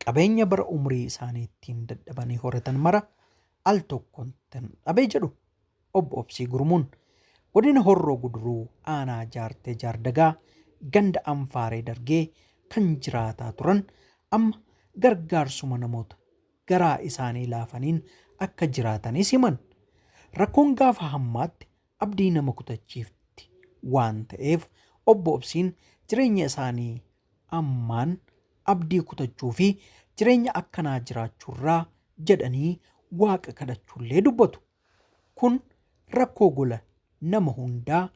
qabeenya bara umrii isaaniittiin dadhabanii horatan mara al tokkoon dhabee jedhu obbo Obsii Gurmuun. Godina Horroo Guduruu aanaa jaartee jaardagaa ganda Anfaaree Dargee kan jiraataa turan amma gargaarsuma namoota garaa isaanii laafaniin akka jiraatanis himan. Rakkoon gaafa hammaatti abdii nama kutachiifti waan ta'eef obbo Obsiin jireenya isaanii ammaan abdii kutachuu fi jireenya akkanaa jiraachuurraa jedhanii waaqa kadhachuullee dubbatu. Kun rakkoo gola nama hundaa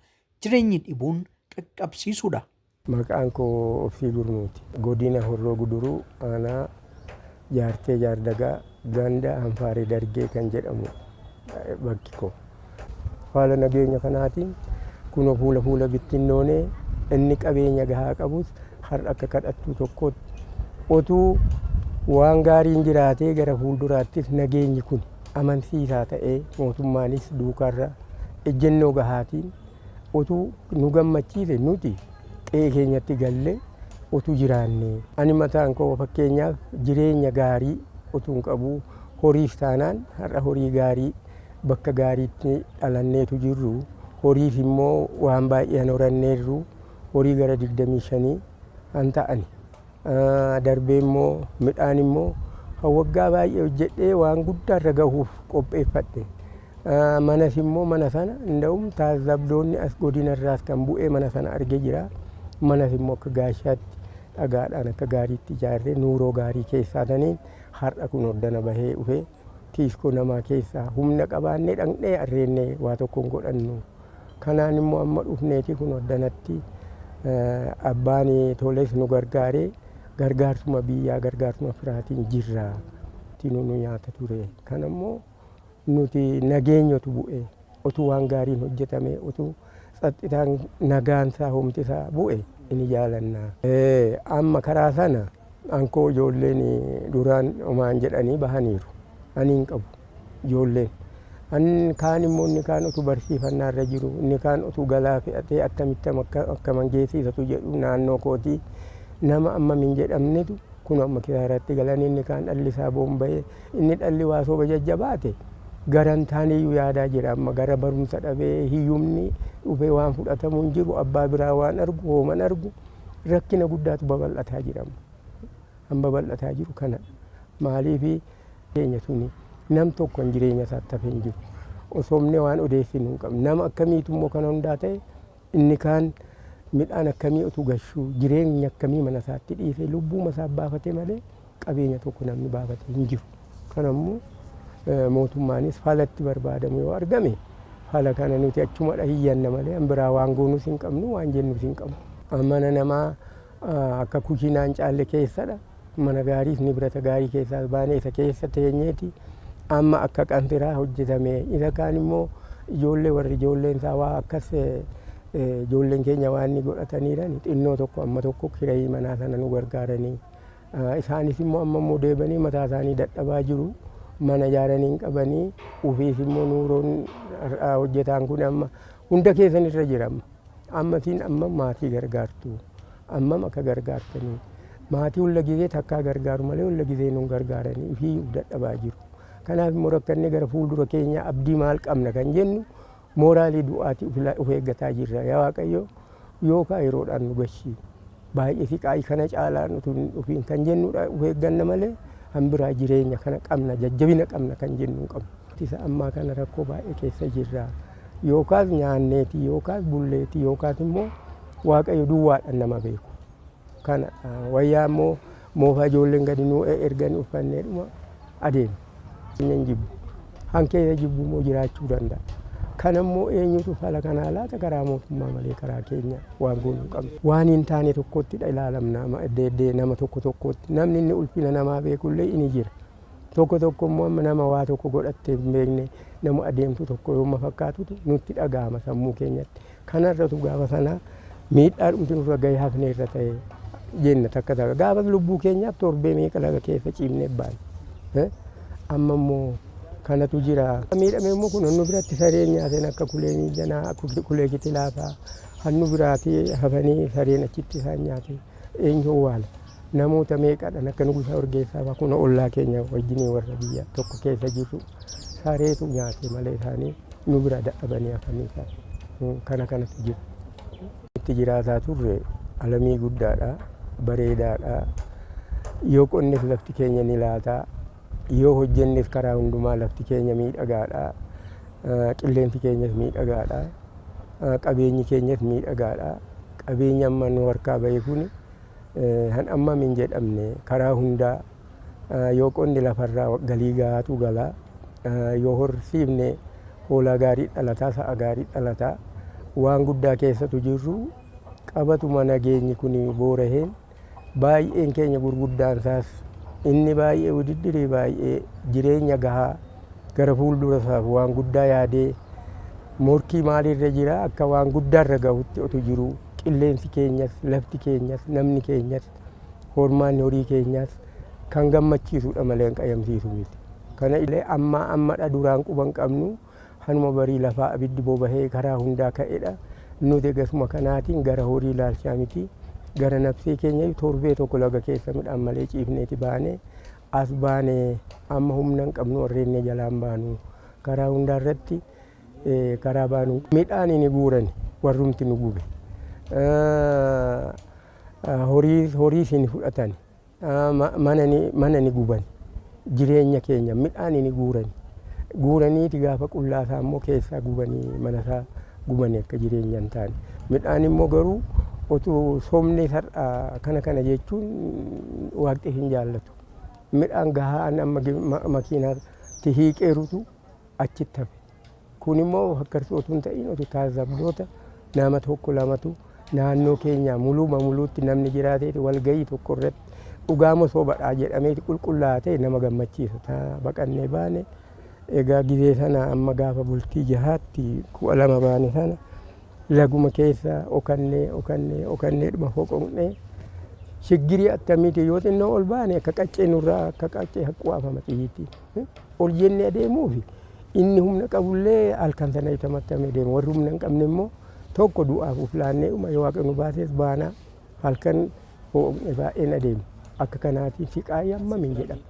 jireenyi dhibuun qaqqabsiisudha. Maqaan koo Obsii Gurmuuti. Godina Horroo Guduruu aanaa jaartee jaardagaa ganda Anfaaree Dargee kan jedhamu bakki koo. Haala nageenya kanaatiin kunoo fuula bittinnoonee inni qabeenya gahaa qabus har'a akka kadhattuu tokkotti otuu waan gaariin jiraatee gara fuulduraattis nageenyi kun amansiisaa ta'ee mootummaanis duukarra ejjennoo gahaatiin otuu nu gammachiise nuti qe'ee keenyatti gallee otuu jiraanne ani mataan koo fakkeenyaaf jireenya gaarii otuun qabu horiif taanaan har'a horii gaarii bakka gaariitti dhalanneetu jirru horiif immoo waan baay'een horanneerru horii gara 25 an ta'ani darbee immoo midhaan immoo waggaa baay'ee hojjedhee waan guddaa irra gahuuf qopheeffadhe. Manas immoo mana sana inda'um taazabdoonni as godina irraas kan bu'ee mana sana argee jira. Manas immoo akka gaashaatti dhagaadhaan akka gaariitti ijaarree nuuroo gaarii keessaa taniin har'a kun hoddana bahee dhufee kiiskoo namaa keessaa humna qabaannee dhaqnee arreennee waa tokkoon godhannu. Kanaan immoo amma dhufneeti kun hoddanatti abbaan toles nu gargaaree gargaarsuma biyyaa gargaarsuma firaatiin jirra. Tinu nu nyaata ture. Kan immoo nuti nageenyatu bu'e otuu waan gaariin hojjetame otuu xaxxitaan nagaansaa homtisaa bu'e inni jaalannaa. Amma karaa sana ankoo ijoolleen duraan omaan jedhanii bahaniiru. Ani hin qabu ijoolleen. Ani kaan immoo inni kaan otuu barsiifannaa irra jiru inni kaan otuu galaa fe'atee attamitti akka mangeessiisatu jedhu naannoo kootii nama amma min jedhamnetu kun amma kisaaratti galanii inni kaan dhalli isaa bomba'ee inni dhalli waa sooba jajjabaate garan taaniyyuu yaadaa jira amma gara barumsa dhabee hiyyumni dhufee waan fudhatamu hin jiru abbaa biraa waan argu hooman argu rakkina guddaatu babal'ataa jirama. An babal'ataa jiru kana maaliifi keenya suni nam tokko jireenya isaatti hafee hin jiru. Osoomne waan odeessinu hin qabne nama akkamiitu immoo kana hundaa ta'e inni kaan midhaan akkamii otuu gashuu jireenya akkamii mana isaatti dhiisee lubbuu isaa baafate malee qabeenya tokko namni baafate hin jiru. Kanammoo mootummaanis faalatti barbaadamu yoo argame haala kana nuti achumadha hiyyanna malee an biraa waan goonus hin qabnu waan jennus hin qabnu. Mana namaa akka kushiinaan caalle keessadha. Mana gaariis ni birata gaarii keessaa baanee isa keessa teenyeeti amma akka qansiraa hojjetame isa kaan immoo ijoollee warri ijoolleen isaa waa akkas ijoolleen keenya waan ni godhataniidhaan xinnoo tokko amma tokko kireeyii manaa sana nu gargaaranii isaanis immoo amma immoo deebanii mataa isaanii dadhabaa jiru mana ijaaranii qabanii ufiis immoo nuuroon hojjetaan kun amma hunda keessan irra jira ammatiin amma maatii gargaartu amma akka gargaartanii maatii hulla gizee takkaa gargaaru malee hulla gizee nun gargaaranii fi dadhabaa jiru. Kanaaf immoo rakkannee gara fuuldura keenya abdii maal qabna kan jennu mooraalii du'aatii of eeggataa jirra. Yaa Waaqayyo yookaan yeroodhaan nu gashii baay'ee siqaayii kana caalaa nuti ofiin kan jennudha of eegganna malee hanbiraa jireenya kana qabna jajjabina qabna kan jennu qabna. Isa ammaa kana rakkoo baay'ee keessa jirra. Yookaas nyaanneeti yookaas bulleeti yookaas immoo Waaqayyo duwwaadhaan nama beeku. Kana wayyaa immoo moofaa ijoolleen gadi nuu erganii uffannee dhuma adeemu. Inni jibbu hankeessa jibbu immoo jiraachuu danda'a. Kana immoo eenyutu fala kanaa laata karaa mootummaa malee karaa keenya waan goonuu qabna. Waan hin taane tokkottidha ilaalamna nama tokko tokkotti namni inni ulfina namaa beekullee inni jira. Tokko tokko immoo nama waa tokko godhattee hin beekne nama adeemtu tokko yooma fakkaatutu nutti dhaga'ama sammuu keenyatti. Kanarratu gaafa sanaa miidhaa dhumti nurra gahee hafnee irra ta'e jenna takka takka gaafas lubbuu keenyaaf torbee meeqa laga keessa ciibnee baane. Amma immoo kanatu jira. Miidhame immoo kun hannu biratti sareen nyaateen akka kulee miijanaa kulee kitilaafaa hannu biraatti hafanii sareen achitti isaan nyaate eenyu waala. namoota meeqadhaan akka Nugusaa Urgeessaa fa'aa kun ollaa keenya wajjin warra biyya tokko keessa jirru sareetu nyaate malee isaanii nu bira dadhabanii hafanii kana kanatti jiru. Itti jiraataa turre alamii guddaadha, bareedaadha. Yoo qonnes lafti keenya ni laata, yoo hojjennes karaa hundumaa lafti keenya miidhagaadha, qilleensi keenyas miidhagaadha, qabeenyi keenyas miidhagaadha. Qabeenyi amma nu harkaa bahe kun han amma min jedhamne karaa hundaa yoo qonni lafarraa galii gahaatu gala, yoo horsiifne hoolaa gaarii dhalataa, sa'a gaarii dhalataa. Waan guddaa keessatu jirru qabatuma nageenyi kun booraheen baay'een keenya gurguddaan isaas inni baay'ee udiddirii baay'ee jireenya gahaa gara fuuldura isaaf waan guddaa yaadee morkii maalirra jira akka waan guddaarra gahutti otu jiru qilleensi keenyas lafti keenyas namni keenyas hormaanni horii keenyas kan gammachiisudha malee hin qayyamsiisu miti. Kana illee ammadha duraan quban qabnu hanuma barii lafaa abiddi bobahee karaa hundaa ka'edha. Nuti gasuma kanaatiin gara horii ilaalchaa miti. Gara nafsee keenya torbee tokko laga keessa midhaan malee ciifneeti baane as baane amma humna hin qabnu warreen jalaan baanu karaa hundaa irratti karaa baanu midhaan ni guuran warrumti nu gube. Horii sin fudhatan mana ni guban jireenya keenya midhaan ni guuran. Guuraniiti gaafa qullaasaa immoo keessaa gubanii manasaa gubanii akka jireenya hin taane. Midhaan immoo garuu otuu somni sar'aa kana jechuun waaqti hin jaallatu. Midhaan gahaan amma makiinaatti hiiqeerutu achitti hafe. Kun immoo akkas otuu hin ta'in otuu taasisabdoota nama tokko lamatu naannoo keenya muluutti namni jiraateeti walgahii tokko irratti dhugaama sobadhaa jedhameeti qulqullaa'ee nama gammachiisa. Baqannee baane. Egaa gizee sana amma gaafa bultii jahaatti 12 baane sana laguma keessa okannee dhuma foqoqnee shiggirii attamiiti yoo xinnoo ol baane akka qaccee nurraa akka qaccee haqquwaafama xiyyiitti ol jennee adeemuufi inni humna qabullee halkan sana itamattamee deema. Warri humna hin qabne immoo tokko du'aaf uf laannee yoo waaqa nu baases baanaa halkan foqoqnee baay'een adeemu akka kanaatiin siqaayii amma min jedhama.